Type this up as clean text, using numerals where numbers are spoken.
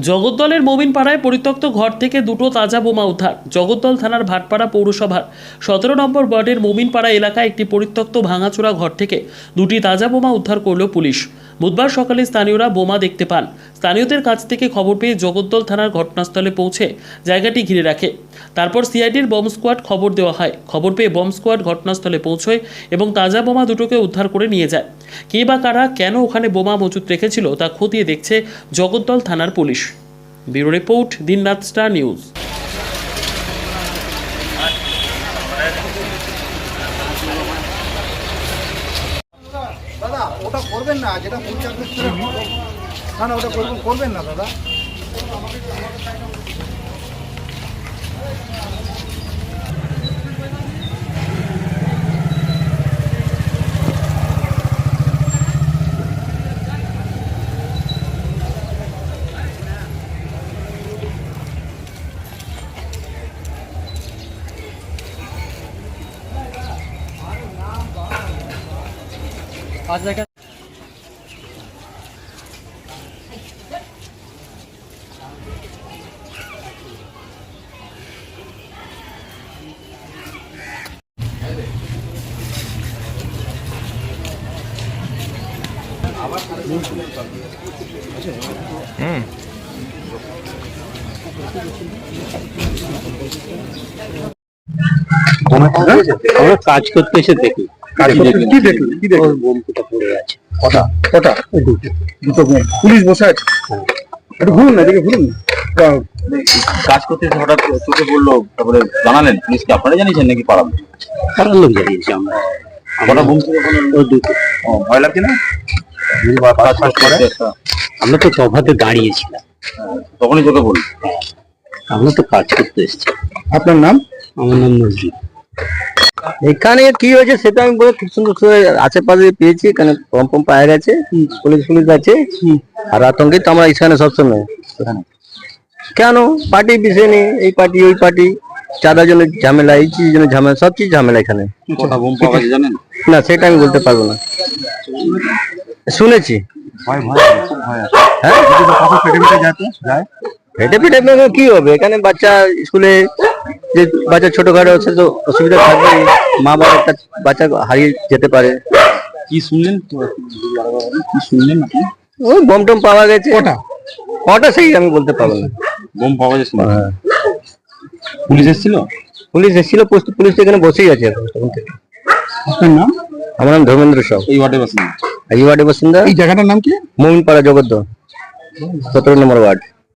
জগদ্দলের মোমিনপাড়ায় পরিত্যক্ত ঘর থেকে দুটো তাজা বোমা উদ্ধার। জগদ্দল থানার ভাটপাড়া পৌরসভার 17 নম্বর ওয়ার্ডের মোমিনপাড়া এলাকায় একটি পরিত্যক্ত ভাঙাচোরা ঘর থেকে দুটি তাজা বোমা উদ্ধার করল পুলিশ। বুধবার সকালে স্থানীয়রা বোমা দেখতে পান। স্থানীয়দের কাছ থেকে খবর পেয়ে জগদ্দল থানার ঘটনাস্থলে পৌঁছে জায়গাটি ঘিরে রাখে। তারপর সিআইডির বম্ব স্কোয়াড খবর দেওয়া হয়। খবর পেয়ে বম্ব স্কোয়াড ঘটনাস্থলে পৌঁছয় এবং তাজা বোমা দুটোকে উদ্ধার করে নিয়ে যায়। কে বা কারা কেন ওখানে বোমা মজুত রেখেছিল তা খতিয়ে দেখছে জগদ্দল থানার পুলিশ। ব্যুরো রিপোর্ট, দিনরাত স্টার নিউজ। দাদা ওটা করবেন না, যেটা পঞ্চায়েত না না ওটা করবেন না দাদা। आज जगह আমরা কাজ করতে এসে দেখি কি দেখুন বোমটা পড়ে আছে। কটা কটা দুটো বোম, পুলিশ বসে আছে। একটু ঘুরুন না, এদিকে ঘুরুন না। কাজ করতে এসে হঠাৎ চোখে পড়লো, তারপরে জানালেন পুলিশকে? আপনারা জানিয়েছেন নাকি পাড়ার পাড়ার লোক জানিয়েছি আমরা। কটা বোম থেকে দুটো। ভয় লাগছে না? আমরা তো সভাতে দাঁড়িয়েছিলাম, তখনই চোখে পড়লো। আমরা তো কাজ করতে এসেছি। আপনার নাম? আমার নাম নজরুল। এখানে কি হয়েছে সেটা আমি বলে খুব সুন্দর করে আশেপাশে পেয়েছি। এখানে পম্প পায়ে গেছে, পুলিশ আছে, আর আতঙ্কিত আমরা এখানে সবসময়। কেন পার্টি বিষয় নেই, এই পার্টি ওই পার্টি, চাঁদার জন্য ঝামেলা, এই চিজের জন্য ঝামেলা, সব চিজ ঝামেলা এখানে। কটা বোম পাওয়া গেছে জানেন? না সেটা আমি বলতে পারবো না, শুনেছি। ভয় ভয় খুব ভয় আছে। হ্যাঁ যায় হেঁটে ফেটে কি হবে, এখানে বাচ্চা স্কুলে যে বাচ্চা ছোটখাটো আছে তো অসুবিধা থাকবে, মা বাবা একটা বাচ্চা হারিয়ে যেতে পারে। কি শুনলেন তো, কি শুনলেন আপনি? ওই বম টম পাওয়া গেছে। কটা সেই আমি বলতে পারবো না। বোম পাওয়া গেছে? হ্যাঁ। পুলিশ এসেছিল? পুলিশ এসেছিল, পুলিশ এখানে বসেই আছে এখন তখন থেকে। আপনার নাম? আমার নাম ধর্মেন্দ্র সাউ। এই ওয়ার্ডে বাসিন্দা? এই ওয়ার্ডের বাসিন্দা। এই জায়গাটার নাম কি? মোমিনপাড়া জগদ্দল, 17 নম্বর ওয়ার্ড।